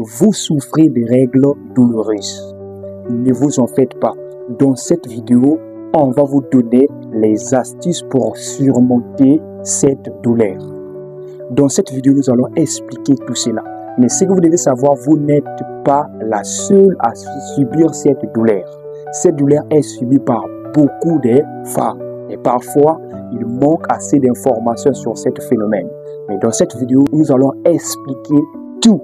vous souffrez des règles douloureuses. Ne vous en faites pas. Dans cette vidéo, on va vous donner les astuces pour surmonter cette douleur. Dans cette vidéo, nous allons expliquer tout cela. Mais ce que vous devez savoir, vous n'êtes pas la seule à subir cette douleur. Cette douleur est subie par beaucoup de femmes. Et parfois, il manque assez d'informations sur ce phénomène. Mais dans cette vidéo, nous allons expliquer tout.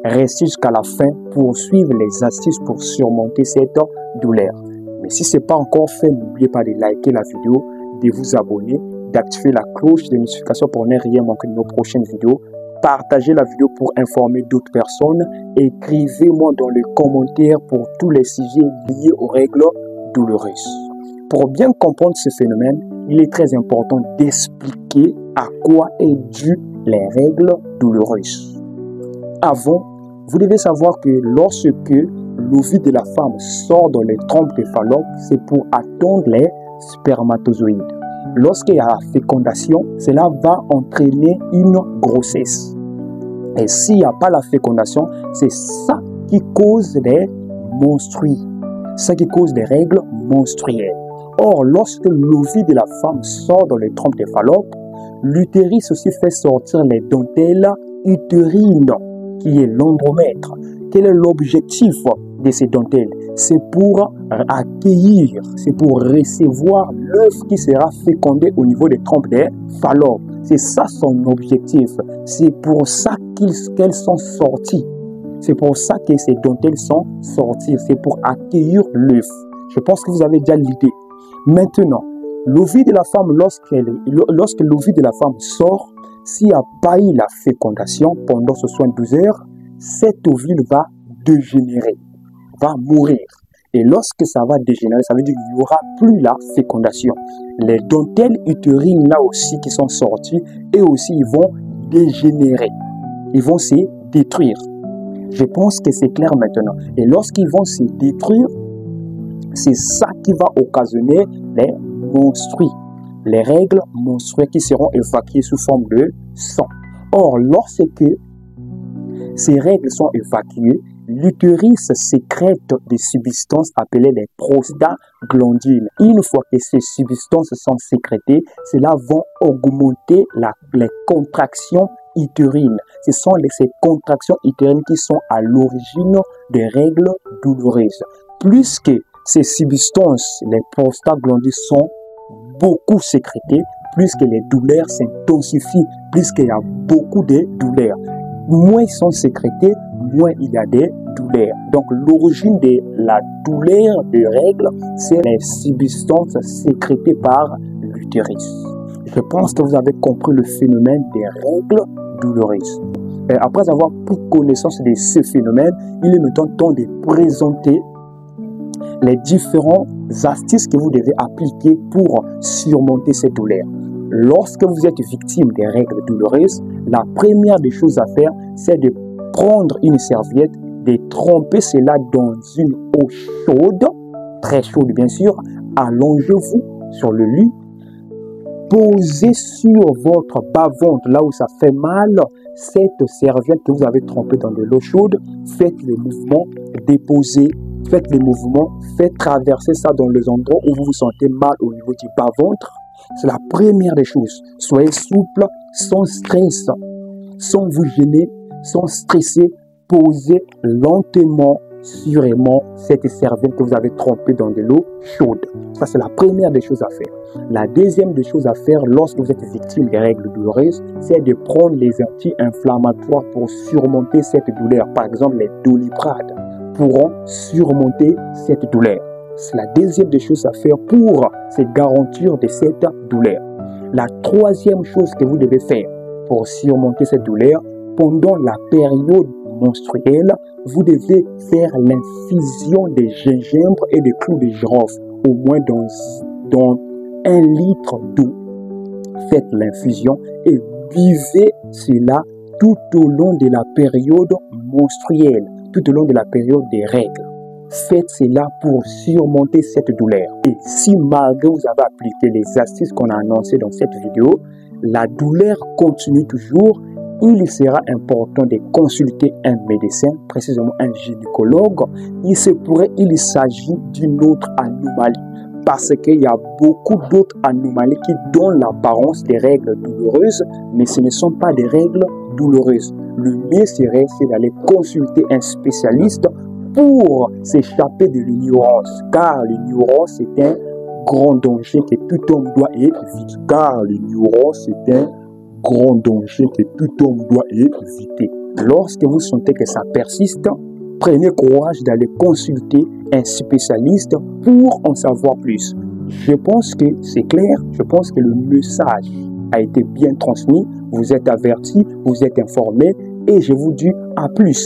Restez jusqu'à la fin pour suivre les astuces pour surmonter cette douleur. Mais si ce n'est pas encore fait, n'oubliez pas de liker la vidéo, de vous abonner, d'activer la cloche de notification pour ne rien manquer de nos prochaines vidéos. Partagez la vidéo pour informer d'autres personnes. Écrivez-moi dans les commentaires pour tous les sujets liés aux règles douloureuses. Pour bien comprendre ce phénomène, il est très important d'expliquer à quoi est due les règles douloureuses. Avant, vous devez savoir que lorsque l'ovule de la femme sort dans les trompes de Fallope, c'est pour attendre les spermatozoïdes. Lorsqu'il y a la fécondation, cela va entraîner une grossesse. Et s'il n'y a pas la fécondation, c'est ça qui cause des menstrues. Ça qui cause des règles menstruelles. Or, lorsque l'ovule de la femme sort dans les trompes de Fallope, l'utérus aussi fait sortir les dentelles utérines, qui est l'endomètre. Quel est l'objectif de ces dentelles? C'est pour accueillir, c'est pour recevoir l'œuf qui sera fécondé au niveau des trompes des Fallope. C'est ça son objectif. C'est pour ça qu'elles sont sorties. C'est pour ça que ces dentelles sont sorties. C'est pour accueillir l'œuf. Je pense que vous avez déjà l'idée. Maintenant, l'ovule de la femme, lorsque l'ovule de la femme sort, s'il n'y a pas eu la fécondation pendant 72 heures, cet ovule va dégénérer, va mourir. Et lorsque ça va dégénérer, ça veut dire qu'il n'y aura plus la fécondation. Les dentelles utérines là aussi qui sont sorties, et aussi ils vont dégénérer. Ils vont se détruire. Je pense que c'est clair maintenant. Et lorsqu'ils vont se détruire, c'est ça qui va occasionner les menstrues. Les règles menstruelles qui seront évacuées sous forme de sang. Or, lorsque ces règles sont évacuées, l'utérus sécrète des substances appelées les prostaglandines. Une fois que ces substances sont sécrétées, cela va augmenter les contractions utérines. Ce sont ces contractions utérines qui sont à l'origine des règles douloureuses. Plus que ces substances, les prostaglandines sont beaucoup sécrétées, plus que les douleurs s'intensifient, plus qu'il y a beaucoup de douleurs. Moins ils sont sécrétés, moins il y a des douleurs. Donc l'origine de la douleur de règles, c'est les substances sécrétées par l'utérus. Je pense que vous avez compris le phénomène des règles douloureuses. Et après avoir pris connaissance de ce phénomène, il est maintenant temps de présenter les différentes astuces que vous devez appliquer pour surmonter cette douleur. Lorsque vous êtes victime des règles douloureuses, la première des choses à faire, c'est de prendre une serviette, de tremper cela dans une eau chaude, très chaude bien sûr, allongez-vous sur le lit, posez sur votre bas-ventre, là où ça fait mal, cette serviette que vous avez trempée dans de l'eau chaude, faites le mouvement, déposez. Faites les mouvements, faites traverser ça dans les endroits où vous vous sentez mal au niveau du bas-ventre. C'est la première des choses. Soyez souple, sans stress, sans vous gêner, sans stresser. Posez lentement, sûrement cette serviette que vous avez trempée dans de l'eau chaude. Ça, c'est la première des choses à faire. La deuxième des choses à faire lorsque vous êtes victime des règles douloureuses, c'est de prendre les anti-inflammatoires pour surmonter cette douleur. Par exemple, les Doliprane pourront surmonter cette douleur. C'est la deuxième des choses à faire pour se garantir de cette douleur. La troisième chose que vous devez faire pour surmonter cette douleur, pendant la période menstruelle, vous devez faire l'infusion de gingembre et de clous de girofle, au moins dans 1 litre d'eau. Faites l'infusion et buvez cela tout au long de la période menstruelle, tout au long de la période des règles. Faites cela pour surmonter cette douleur. Et si malgré vous avez appliqué les astuces qu'on a annoncées dans cette vidéo, la douleur continue toujours, il sera important de consulter un médecin, précisément un gynécologue. Il se pourrait qu'il s'agit d'une autre anomalie, parce qu'il y a beaucoup d'autres anomalies qui donnent l'apparence des règles douloureuses, mais ce ne sont pas des règles douloureuses. Le mieux serait d'aller consulter un spécialiste pour s'échapper de l'ignorance, car l'ignorance est un grand danger que tout homme doit éviter. Car l'ignorance est un grand danger que tout homme doit éviter. Lorsque vous sentez que ça persiste, prenez courage d'aller consulter un spécialiste pour en savoir plus. Je pense que c'est clair, je pense que le message a été bien transmis, vous êtes avertis, vous êtes informés et je vous dis à plus.